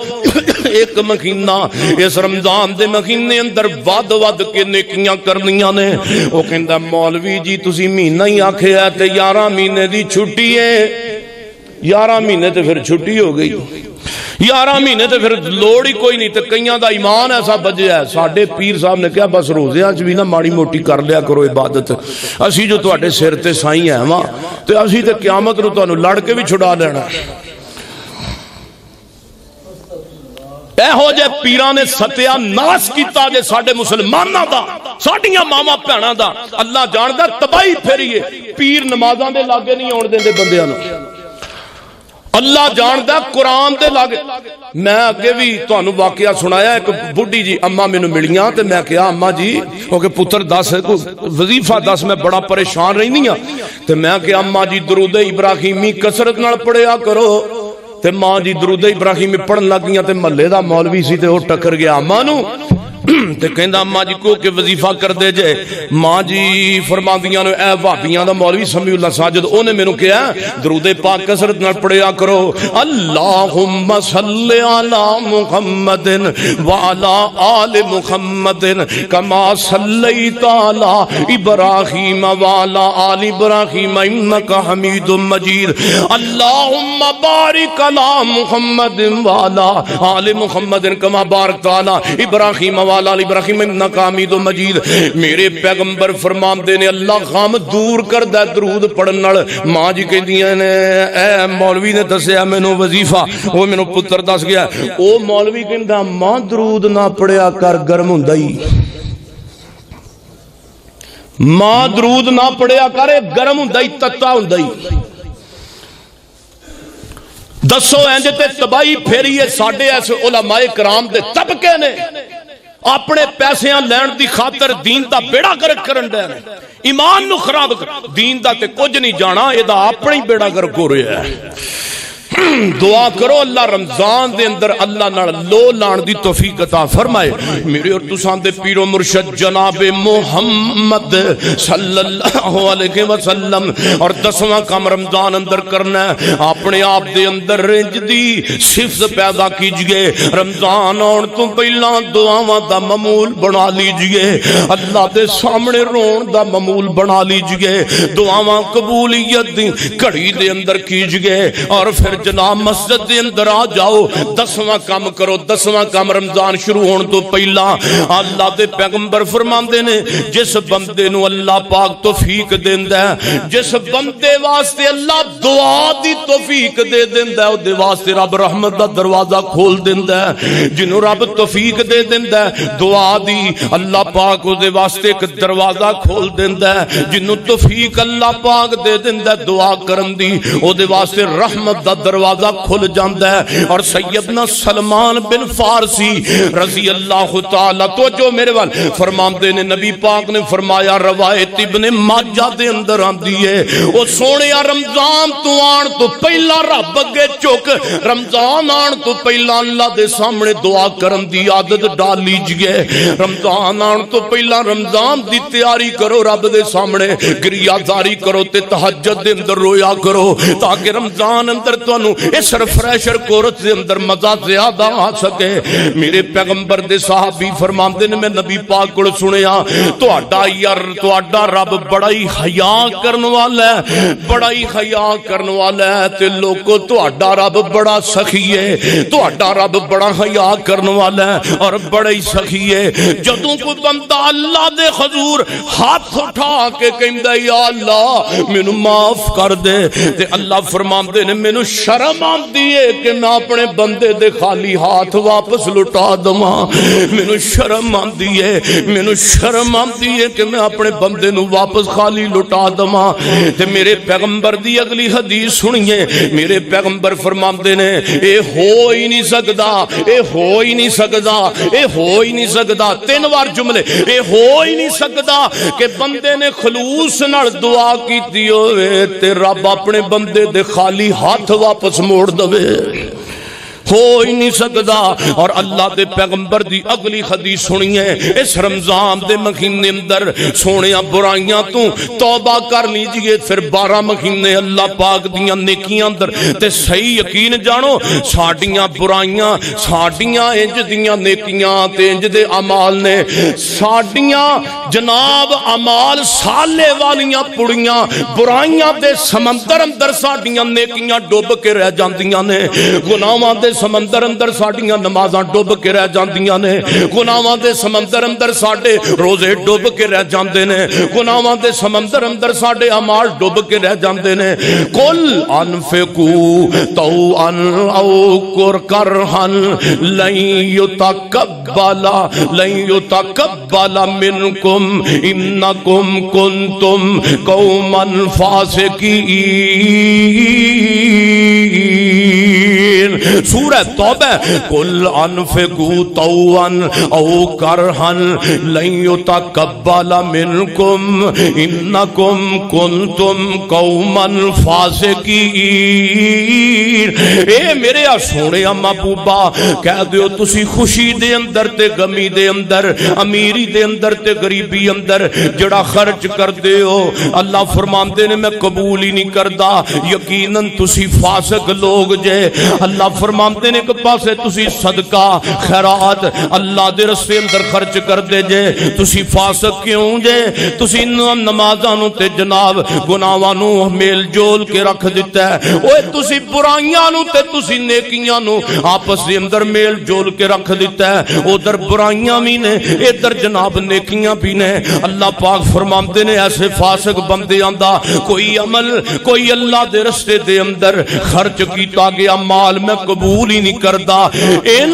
ایک مہینہ اس رمضان دے مہینے اندر ود ود کے نیکیاں کرنیاں نے وہ کہندا مولوی جی تسی مہینہ ہی آکھے ہے تے 11 مہینے دی چھٹی ہے 11 مہینے تے پھر چھٹی ہو گئی 11 مہینے تے پھر لوڑ ہی کوئی نہیں تے کئیاں دا ایمان ایسا بجیا ہے ساڈے پیر صاحب نے کہا بس روزیاں چ بھی نہ ماڑی موٹی کر لیا کرو عبادت اسی جو تواڈے سر تے سائیں ہیں وا تے اسی تے قیامت نو تانوں لڑ کے بھی چھڑا لینا اے ہو جے پیران نے ستیا ناس کیتا جے ساڈے مسلماناں دا ساڈیاں ماما بھیناں دا اللہ جاندا تباہی پھیریے پیر نمازاں دے لاگے نہیں آن دیندے بندیاں نو اللہ جاندا قرآن دے لاگے میں اگے بھی تانوں واقعہ سنایا ایک بڈھی جی اما مینوں ملیاں تے میں کہا اما جی او کہ پتر دس وظیفہ دس میں بڑا پریشان رہنی ہاں تے میں کہا اما جی درود ابراہیمی کثرت نال پڑھیا کرو تے ماں جی درود ابراہیمی پڑھن لگ گیاں تے محلے دا مولوی سی تے او ٹکر گیا اما نو تے کہندا اما جی کو کہ وظیفہ کر دے جے ماں جی فرماندیاں نے اے بھابیاں دا مولوی سمیع اللہ ساجد اونے مینوں کہیا درود پاک کثرت نال پڑھیا کرو اللہم صلی علی محمد وعلی آل محمد کما صلیت علی ابراہیم وعلی آل ابراہیم انک حمید مجید اللہم بارک علی محمد وعلی آل محمد کما بارکت علی ابراہیم وعلی ابراہیم انک حمید مجید میرے پیغمبر فرماندے نے اللہ غم دور کردا درود پڑھن نال ماں جی کہندیاں نے اے مولوی نے دسیا مینوں وظیفہ او مینوں پتر دس گیا او مولوی کہندا ماں درود نہ پڑھیا کر گرم ہوندا ہی ماں درود نہ پڑھیا کر گرم ہوندا ہی تتا ہوندا ہی دسو انج تے تباہی پھیریے ساڈے ایسے علماء کرام دے طبقے نے اپنے پیسیاں لین دی خاطر دین دا بیڑا گرک کرن دے ایمان نو خراب دین دا تے کچھ نہیں جانا اے دا اپنی بیڑا گرک ہو رہا ہے دعا کرو اللہ رمضان دے اندر اللہ نال لو لان دی توفیق عطا فرمائے. میرے اور تساں دے پیر و مرشد جناب محمد صلی اللہ علیہ وسلم اور 10واں کام رمضان اندر کرنا ہے. اپنے آپ دے اندر رنج دی صفت پیدا کیجئے. رمضان آن تو پہلا دعاواں دا معمول بنا لیجئے. اللہ دے سامنے رون دا معمول بنا لیجئے. دعاواں قبولیت دی گھڑی دے اندر کیجئے. اور پھر جناب مسجد دے اندر آ جاؤ. 10واں کام کرو. 10واں کام رمضان شروع ہون تو پہلا اللہ دے پیغمبر فرماندے نے جس بندے نو اللہ پاک توفیق دیندا ہے, جس بندے واسطے اللہ دعا دی توفیق دے دیندا ہے, او دے واسطے رب رحمت دا دروازہ کھول دیندا ہے. جنوں رب توفیق دے دیندا ہے دعا دی, اللہ پاک او دے واسطے ایک دروازہ کھول دیندا ہے. جنوں توفیق اللہ پاک دے دیندا ہے دعا کرن دی, او دے واسطے رحمت دا دروازہ کھل جاندا ہے. اور سیدنا سلمان بن فارسی رضی اللہ تعالی تو جو میرے وال فرماندے نے نبی پاک نے فرمایا روایت ابن ماجہ دے اندر آندی ہے او سونیا رمضان تو آن تو پہلا رب اگے چک رمضان آن تو پہلا اللہ دے سامنے دعا کرن دی عادت ڈال لیجئے. رمضان آن تو پہلا رمضان دی تیاری کرو, رب دے سامنے گریہ زاری کرو تے تہجد دے اندر رویا کرو تاکہ رمضان اندر تانوں اس ریفریشر کورس دے اندر مزہ زیادہ آ سکے. میرے پیغمبر دے صحابی فرماندے نے میں نبی پاک کو سنیا تہاڈا رب بڑا ہی حیا کرن والا ہے, بڑا ہی حیا کرن والا ہے. تے لوگو تہاڈا رب بڑا سخی ہے, تہاڈا رب بڑا حیا کرن والا ہے اور بڑا ہی سخی ہے. جدوں کوئی بندہ اللہ دے حضور ہاتھ اٹھا کے کہندا یا اللہ مینوں معاف کر دے تے اللہ فرماندے نے مینوں شرم آندی ہے کہ میں اپنے بندے دے خالی ہاتھ واپس لٹا دواں. مینوں شرم آندی ہے, مینوں شرم آندی ہے کہ میں اپنے بندے نو واپس خالی لٹا دواں. تے میرے پیغمبر دی اگلی حدیث سنیے. میرے پیغمبر فرماندے نے اے ہو ہی نہیں سکدا, اے ہو ہی نہیں سکدا, اے ہو ہی نہیں سکدا. 3 بار جملے اے ہو ہی نہیں سکدا کہ بندے نے خلوص نال دعا کیتی ہوئے تے رب اپنے بندے دے خالی ہاتھ واپس موڑ دوے. ہو ہی نہیں سکدا. اور اللہ دے پیغمبر دی اگلی حدیث سنیے. اس رمضان دے مہینے اندر سونیا برائیاں تو توبہ کر لیجئے, پھر 12 مہینے اللہ پاک دیاں نیکیاں اندر تے صحیح یقین جانو ساڈیاں برائیاں ساڈیاں انج دیاں نیکیاں تے انج دے اعمال نے ساڈیاں جناب اعمال صالح والیاں پڑیاں برائیاں دے سمندر اندر ساڈیاں نیکیاں ڈوب کے رہ جاندیاں نے. گناہاں دے سمندر اندر ساڈیاں نمازاں ڈوب کے رہ جاندیاں نے. گناہاں دے سمندر اندر ساڈے روزے ڈوب کے رہ جاندے نے. گناہاں دے سمندر اندر ساڈے اعمال ڈوب کے رہ جاندے نے. قل انفقوا طوعا او کرہا لن يتقبل منکم انکم کنتم قوما فاسقین. سورہ توبہ قل انفقوا طوعا او کرہا لن يتقبل منکم انکم کنتم قوما فاسقین. اے میرے سونے محبوبا کہہ دیو تسی خوشی دے اندر تے غمی دے اندر امیری دے اندر تے غریبی اندر جڑا خرچ کر دیو اللہ فرماندے نے میں قبول ہی نہیں کردا. یقیناً تسی فاسق لوگ جے. اللہ فرماندے نے کہ پاسے تسی صدقہ خیرات اللہ دے رستے اندر خرچ کر دے جے تسی فاسق کیوں جے؟ تسی نمازاں نو تے جناب گناہاں نو میل جول کے رکھ دیتا ہے. اوے تسی برائیاں نو تے تسی نیکیاں نو آپس دے اندر میل جول کے رکھ دیتا ہے. ادھر برائیاں بھی نے ادھر جناب نیکیاں بھی نے. اللہ پاک فرماندے نے ایسے فاسق بندیاں دا کوئی عمل کوئی اللہ دے رستے دے اندر خرچ کیتا گیا مال میں قبول ہی نہیں کردا. ان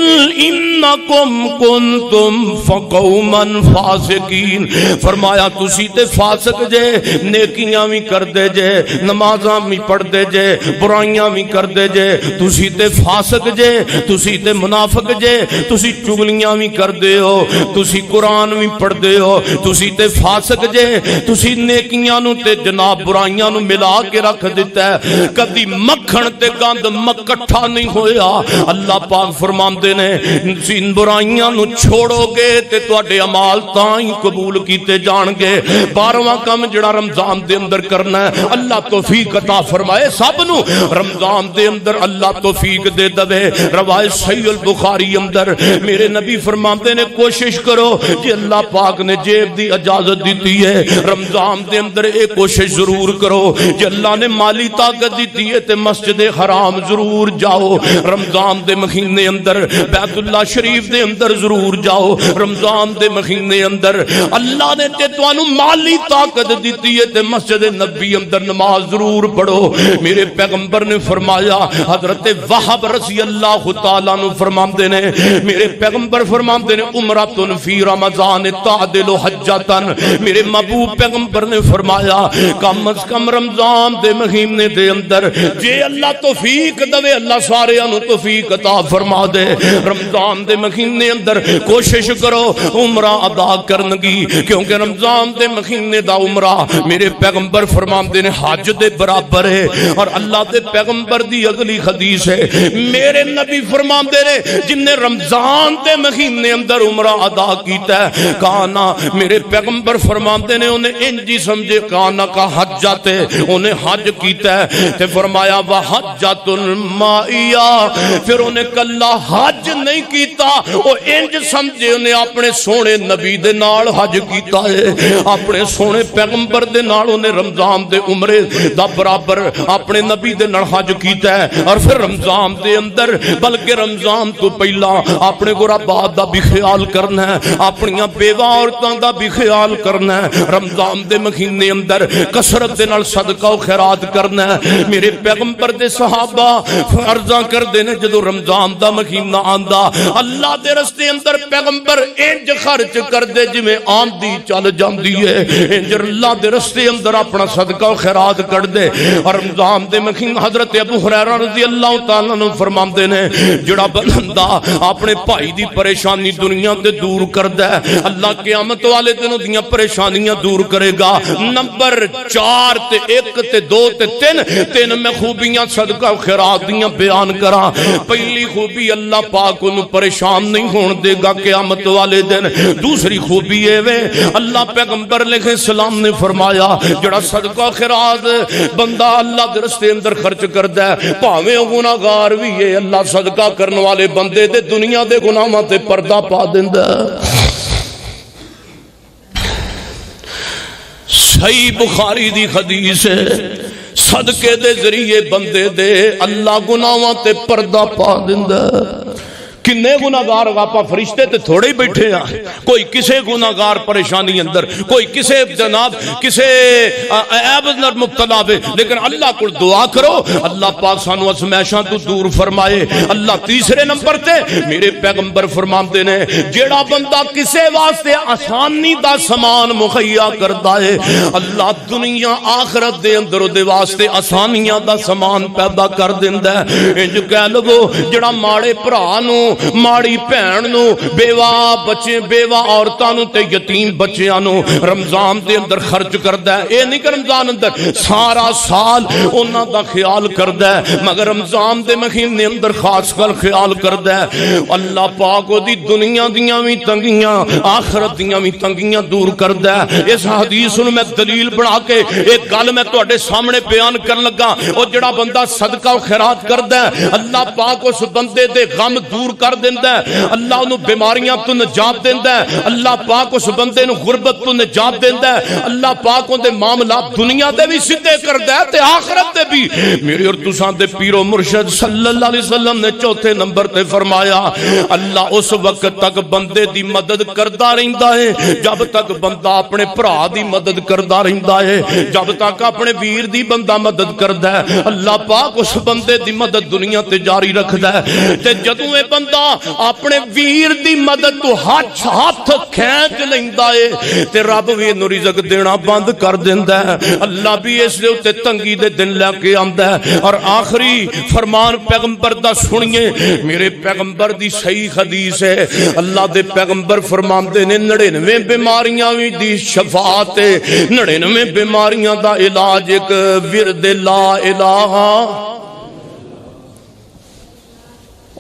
انکم کنتم قوما فاسقین، فرمایا تسی تے فاسق جے، نیکیاں بھی کردے جے، نمازاں بھی پڑھدے جے، برائیاں بھی کردے جے، تسی تے فاسق جے، تسی تے منافق جے، تسی چگلیاں بھی کردے ہو، تسی قرآن بھی پڑھدے ہو، تسی تے فاسق جے، تسی نیکیاں نو تے جناب برائیاں نو ملا کے رکھ دیتا ہے، کدی مکھن تے گند مکٹھا نہیں ہویا۔ اللہ پاک فرماندے نے ان برائیاں نو چھوڑو گے تے تواڈے اعمال تاں ہی قبول کیتے جان گے۔ 12واں کم جڑا رمضان دے اندر کرنا ہے، اللہ توفیق عطا فرمائے سب نو، رمضان دے اندر اللہ توفیق دے دے۔ روایت صحیح البخاری اندر میرے نبی فرماندے نے کوشش کرو کہ اللہ پاک نے جیب دی اجازت دیتی ہے، رمضان دے اندر ایک کوشش ضرور کرو کہ اللہ نے مالی طاقت دیتی ہے تے مسجد حرام ضرور جاؤ، رمضان دے مہینے اندر بیت اللہ شریف دے اندر ضرور جاؤ، رمضان دے مہینے اندر اللہ نے تے تانوں مالی طاقت دیتی ہے تے مسجد نبی اندر نماز ضرور پڑھو۔ میرے پیغمبر نے فرمایا، حضرت وہب رضی اللہ تعالیٰ عنہ فرماندے نے، میرے پیغمبر فرماندے نے عمرۃ فی رمضان تعدل حجۃ، میرے محبوب پیغمبر نے فرمایا کم از کم رمضان دے مہینے دے اندر جے اللہ توفیق دے، اللہ سارے انو توفیق عطا فرما دے، رمضان دے مہینے اندر کوشش کرو عمرہ ادا کرنگی، کیونکہ رمضان دے مہینے دا عمرہ میرے پیغمبر فرماندے نے حج دے برابر ہے۔ اور اللہ دے پیغمبر دی اگلی حدیث ہے، میرے نبی فرماندے نے جن نے رمضان دے مہینے اندر عمرہ ادا کیتا ہے، کانا میرے پیغمبر فرماندے نے انہیں انجی سمجھے کانا کا حجت ہے، انہیں حج کیتا ہے، تے فرمایا وحجت المائیہ، پھر انہیں کلا حج نہیں کیتا، وہ انج سمجھے انہیں اپنے سونے نبی دے نال حج کیتا ہے، اپنے سونے پیغمبر دے نال انہیں رمضان دے عمرے دا برابر اپنے نبی دے نال حج کیتا ہے۔ اور پھر رمضان دے اندر بلکہ رمضان تو پہلا اپنے غربات دا بھی خیال کرنا ہے، اپنیاں بیوہ عورتاں دا بھی خیال کرنا ہے، رمضان دے مہینے اندر کثرت دے نال صدقہ و خیرات کرنا ہے۔ میرے پیغمبر دے صحابہ عرضاں کر دینے جدو رمضان دا مہینہ آندا اللہ دے رستے اندر پیغمبر انج خرچ کر دے جویں آندی چل جاندی ہے، انج اللہ دے رستے اندر اپنا صدقہ و خیرات کر دے۔ اور رمضان دے مہینہ حضرت ابو ہریرہ رضی اللہ تعالیٰ عنہ فرماندے نے جڑا بندہ اپنے بھائی دی پریشانی دنیا تے دور کردا ہے، اللہ قیامت والے دن دیاں پریشانیاں دور کرے گا۔ نمبر 4 تے 1 تے 2 تے 3 میں خوبیاں صدقہ و خیرات دیاں بیان کراں۔ پہلی خوبی اللہ پاک انہوں پریشان نہیں ہون دے گا قیامت والے دن۔ دوسری خوبی ہے اللہ پیغمبر علیہ السلام نے فرمایا جڑا صدقہ و خیرات بندہ اللہ دے رستے اندر خرچ کردا ہے بھاویں گناہگار بھی ہے، اللہ صدقہ کرنے والے بندے دے دنیا دے گناہاں تے پردہ پا دیندا ہے۔ صحیح بخاری دی حدیث ہے، صدقے دے ذریعے بندے دے اللہ گناہاں تے پردہ پا دیندا ہے۔ کنے گناہگار واپا فرشتے تے تھوڑے ہی بیٹھے ہیں، کوئی کسے گناہگار پریشانی اندر، کوئی کسے جناب کسے عیب اندر مبتلا ہوئے، لیکن اللہ کو دعا کرو اللہ پاک سانو ازمیشاں تو دور فرمائے۔ اللہ تیسرے نمبر تے میرے پیغمبر فرماندے نے جیڑا بندہ کسے واسطے آسانی دا سامان مہیا کردا ہے، اللہ دنیا آخرت دے اندر دے واسطے آسانیاں دا سامان پیدا کر دیندا ہے۔ انج کہہ لو جڑا ماڑے بھرا نو، ماڑی بہن نو، بیوہ بچے بیوہ عورتاں نو تے یتیم بچیاں نو رمضان دے اندر خرچ کردا ہے، اے نہیں کہ رمضان اندر سارا سال انہاں دا خیال کردا ہے، مگر رمضان دے مہینے اندر خاص کر خیال کردا ہے۔ اللہ پاک دی دنیا دیاں وی تنگیاں آخرت دیاں وی تنگیاں دور کردا ہے۔ اس حدیث نو میں دلیل بنا کے ایک گل میں تواڈے سامنے بیان کرن لگا، او جڑا بندہ صدقہ و خیرات کردا ہے اللہ پاک اس بندے دے غم دور کر دیندا ہے، اللہ انہوں بیماریاں تو نجات دیندا ہے، اللہ پاک اس بندے نو غربت تو نجات دیندا ہے، اللہ پاک ان دے معاملات دنیا دے بھی سدھے کردا ہے تے آخرت دے بھی۔ میرے اور تساں دے پیر و مرشد صلی اللہ علیہ وسلم نے چوتھے نمبر تے فرمایا اللہ اس وقت تک بندے دی مدد کردا رہندا ہے جب تک بندہ اپنے بھرا دی مدد کردا رہندا ہے، جب تک اپنے ویر دی بندہ مدد کردا ہے اللہ پاک اس بندے دی مدد دنیا تے جاری رکھدا ہے۔ تے جدوں اے بندہ بندہ اپنے ویر دی مدد تو ہاتھ کھینچ لیندا ہے تے رب بھی اینو رزق دینا بند کر دیندا ہے. اللہ بھی اس دے اوتے تنگی دے دن لے کے آندا ہے. اور آخری فرمان پیغمبر دا سنیے, میرے پیغمبر دی صحیح حدیث ہے. اللہ دے پیغمبر فرماندے نے 99 بیماریاں وی دی شفاعت ہے, 99 بیماریاں دا علاج ایک ورد لا الہ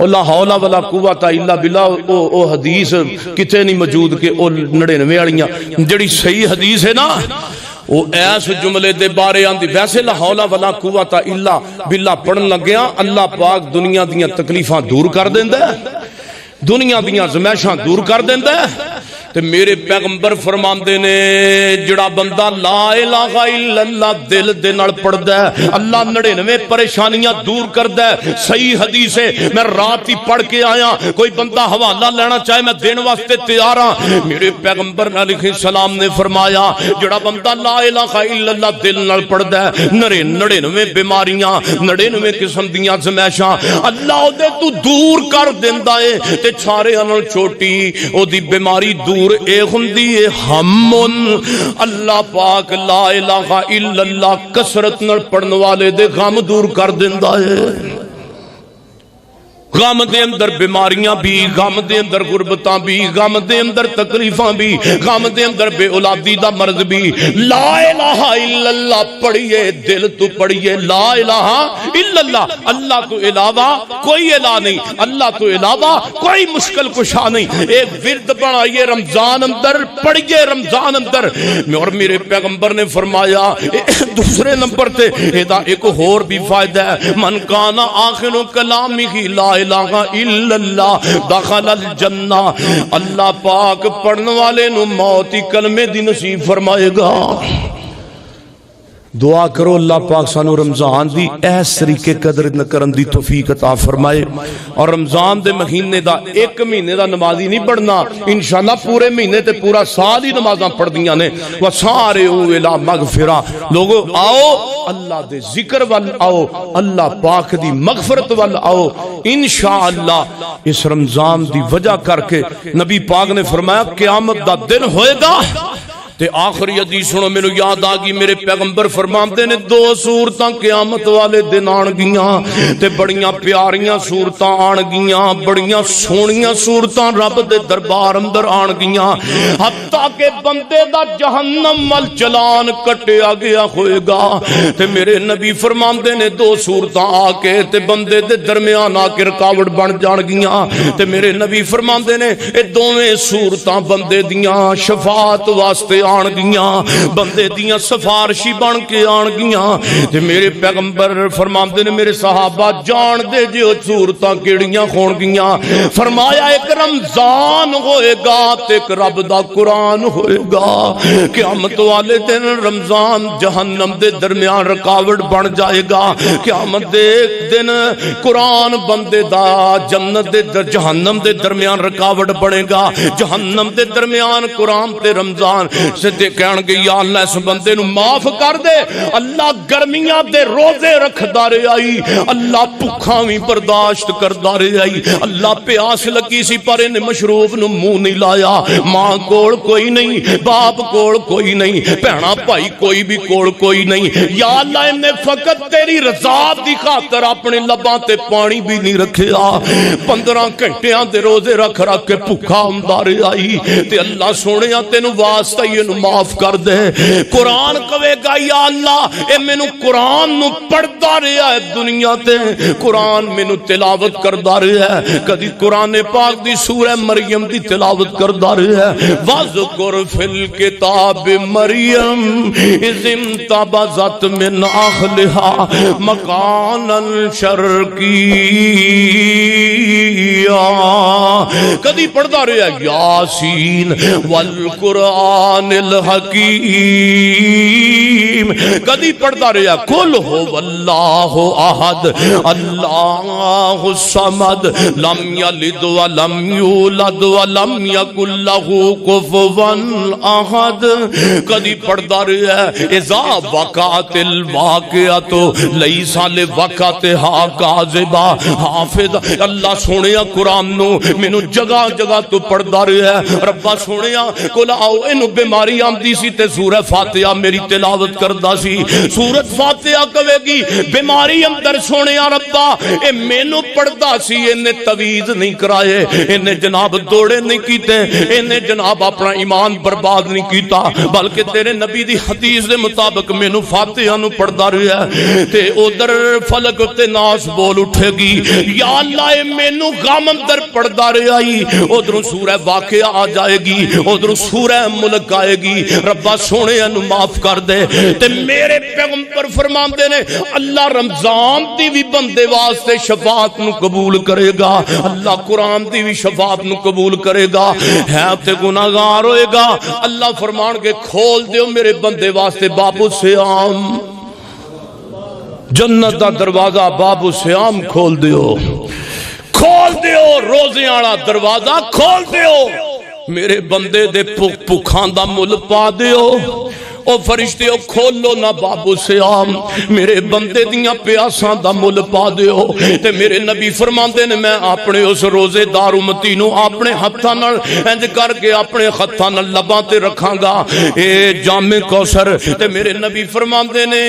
لا حول ولا قوت الا باللہ. او حدیث کتے نہیں موجود کہ او 99 والیاں جڑی صحیح حدیث ہے نا وہ ایس جملے دے بارے آندی. ویسے لا حول ولا قوت الا باللہ پڑھن لگیا اللہ پاک دنیا دیاں تکلیفاں دور کر دیندا ہے, دنیا دیاں زمائشاں دور کر دیندا ہے. تے میرے پیغمبر فرماندے نے جڑا بندہ لا الہ الا اللہ دل دے نال پڑھدا ہے اللہ 99 پریشانیاں دور کردا ہے. صحیح حدیث ہے, میں رات ہی پڑھ کے آیا, کوئی بندہ حوالہ لینا چاہے میں دین واسطے تیار ہاں. میرے پیغمبر علیہ السلام نے فرمایا جڑا بندہ لا الہ الا اللہ دل نال پڑھدا ہے 99 بیماریاں 99 قسم دیاں زمائشاں اللہ او دے تو دور کر دیندا ہے. تے سارے نال چھوٹی او دی بیماری دور اے ہوندی ہے ہمن. اللہ پاک لا الہ الا اللہ کثرت نال پڑھن والے دے غم دور کر دیندا ہے. غم دے اندر بیماریاں بھی, غم دے اندر غربتاں بھی, غم دے اندر تکلیفاں بھی, غم دے اندر بے اولادی دا مرض بھی. لا الہ الا اللہ پڑھیے, دل تو پڑھیے لا الہ الا اللہ. اللہ تو علاوہ کوئی الہ نہیں, اللہ تو علاوہ کوئی مشکل کشا نہیں. ایک ورد بنائیے رمضان اندر پڑھیے, رمضان اندر. اور میرے پیغمبر نے فرمایا دوسرے نمبر تے ایدا ایک اور بھی فائدہ ہے, من کان آخر کلامہ لا الہ الا اللہ دخل الجنہ. اللہ پاک پڑھن والے نو موت ہی کلمے دی نصیب فرمائے گا. دعا کرو اللہ پاک سانو رمضان دی ایس طریقے قدر کرن دی توفیق عطا فرمائے. اور رمضان دے مہینے دا ایک مہینے دا نمازی نہیں پڑھنا, انشاءاللہ پورے مہینے تے پورا سال ہی نمازاں پڑھ دیاں نے. وَسَارِعُوا إِلَىٰ مَغْفِرَةٍ, لوگو آؤ اللہ دے ذکر وال آؤ, اللہ پاک دی مغفرت وال آؤ. انشاءاللہ اس رمضان دی وجہ کر کے نبی پاک نے فرمایا قیامت دا دن ہوئے گا. تے آخری حدیث سنو میرے یاد آگی, میرے پیغمبر فرماندے نے 2 صورتاں قیامت والے دن آن گیاں تے بڑیاں پیاریاں صورتاں آن گیاں, بڑیاں سونیاں صورتاں رب دے دربار اندر آن گیاں. حتیٰ کہ بندے دا جہنم وال چلان کٹیا گیا ہوئے گا. تے میرے نبی فرماندے نے 2 صورتاں آ کے تے بندے دے درمیان آ کے رکاوٹ بن جان گیاں. تے میرے نبی فرماندے نے اے دوویں صورتاں بندے دیاں شفاعت واسطے آن گیاں, بندے دیاں سفارشی بن کے آن گیاں. تے میرے پیغمبر فرماندے نے میرے صحابہ جان دے جو صورتاں کیڑیاں ہون گیاں. فرمایا ایک رمضان ہوئے گا تے ایک رب دا قرآن ہوئے گا. قیامت والے دن رمضان جہنم دے درمیان رکاوٹ بن جائے گا. قیامت دے دن قرآن بندے دا جنت دے جہنم دے درمیان رکاوٹ بنے گا. جہنم دے درمیان قرآن تے رمضان سے کہن گے یا اللہ اس بندے نو معاف کر دے. اللہ گرمیاں دے روزے رکھ دارے آئی, اللہ بھکھاں وی برداشت کر دارے آئی. اللہ پیاس لگی سی پر انہیں مشروب نو منہ نہیں لایا. ماں کوڑ کوئی نہیں, باپ کوڑ کوئی نہیں, بہنا بھائی کوئی بھی کوڑ کوئی نہیں. یا اللہ انہیں فقط تیری رضا دی خاطر اپنے لباں تے پانی بھی نہیں رکھیا. 15 گھنٹیاں دے روزے رکھ رکھ کے بھکھا ہندارے آئی. تے اللہ سونیا تینوں واسطہ یہ معاف کر دے. قرآن کہے گا یا اللہ اے مینو قرآن نو پڑھدا رہیا ہے دنیا تے, قرآن مینو تلاوت کردا رہیا ہے. کدی قرآن پاک دی سورہ مریم دی تلاوت کردا رہیا ہے. وَذْكُرْ فِي الْكِتَابِ مَرْيَمَ إِذِ انتبذت من أَهْلِهَا مَكَانًا شَرْقِيًّا. کدی پڑھدا رہیا ہے یاسین والقرآن الحکیم کدی پڑھتا رہا قل هو اللہ احد اللہ الصمد لم یلد ولم یولد ولم یکن له کفوا احد، کدی پڑھتا رہا اذا وقعت الواقعۃ لیس لوقعتھا کاذبا حافظ۔ اللہ سونیا قرآن نو مینوں جگہ جگہ تو پڑھدا رہا ہے، ربا سونیا کول آؤ اینو بیماری آندی سی تے سورہ فاتحہ میری تلاوت کردا سی، سورۃ فاتحہ کہے گی بیماری اندر سونیا ربا اے مینوں پڑھدا سی، اینے تویز نہیں کرائے، اینے جناب دوڑے نہیں کیتے، اینے جناب اپنا ایمان برباد نہیں کیتا، بلکہ تیرے نبی دی حدیث دے مطابق مینوں فاتحہ نو پڑھدا رہا ہے تے ادھر فلق تے ناس بول اٹھے گی یا اللہ اے مینوں غم اندر پڑھدا رہا ہی، ادھر سورہ واقعہ آ جائے گی، ادھر سورہ ملک آئے گی، ربا سونے انو معاف کر دے۔ تے میرے پیغمبر فرماندے نے اللہ رمضان دی بھی بندے واسطے شفاعت نو قبول کرے گا، اللہ قرآن دی بھی شفاعت نو قبول کرے گا، ہے تے گناہگار ہوئے گا، اللہ فرمان کے کھول دیو میرے بندے واسطے باب الصیام، جنت دا دروازہ باب الصیام کھول دیو، کھول دیو، روزے والا دروازہ کھول دیو، میرے بندے دے پکھان دا مل پا دیو، او فرشتے او کھولو نہ باب الصیام، میرے بندے دیاں پیاساں دا مل پا دیو۔ تے میرے نبی فرماندے نے میں اپنے اس روزے دار امتی نو اپنے ہتھاں نال انج کر کے اپنے ہتھاں نال لباں تے رکھاں گا، اے جام کوثر، تے میرے نبی فرماندے نے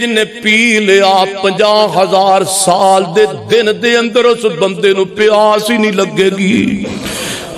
جن نے پی لیا 50,000 سال دے دن دے اندر اس بندے نو پیاس ہی نہیں لگے گی۔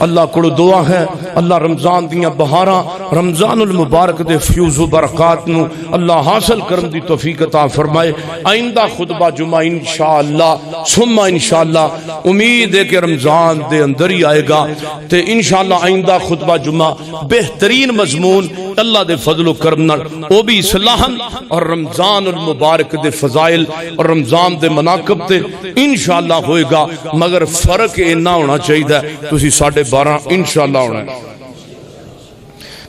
اللہ کو دعا ہے اللہ رمضان دیاں بہاراں رمضان المبارک دے فیوز و برکات نو اللہ حاصل کرن دی توفیق عطا فرمائے۔ آئندہ خطبہ جمعہ انشاءاللہ ثم انشاءاللہ امید ہے کہ رمضان دے اندر ہی آئے گا، تے انشاءاللہ آئندہ خطبہ جمعہ بہترین مضمون اللہ دے فضل و کرم نال او بھی اصلاحاً اور رمضان المبارک دے فضائل اور رمضان دے مناقب تے انشاءاللہ ہوئے گا، مگر فرق اینا ہونا چاہیے تسی 12:30 انشاءاللہ ہونا ہے،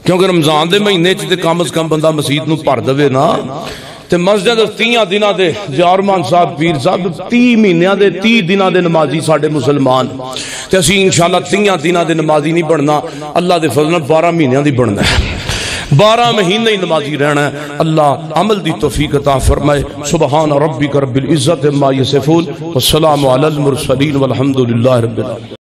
کیونکہ رمضان دے مہینے چ تے کم از کم بندہ مسجد نو بھر دے نا، تے مسجد 30 دناں دے جارمان صاحب پیر صاحب 30 مہینیاں دے 30 دناں دے نمازی ساڈے مسلمان، تے اسی انشاءاللہ 30 دناں دے نمازی نہیں بننا، اللہ دے فضل نال 12 مہینیاں دی بننا ہے، 12 مہینے ہی نمازی رہنا ہے۔ اللہ عمل دی توفیق عطا فرمائے۔ سبحان ربک رب العزت عما یصفون والسلام علی المرسلین والحمد للہ رب العالمین۔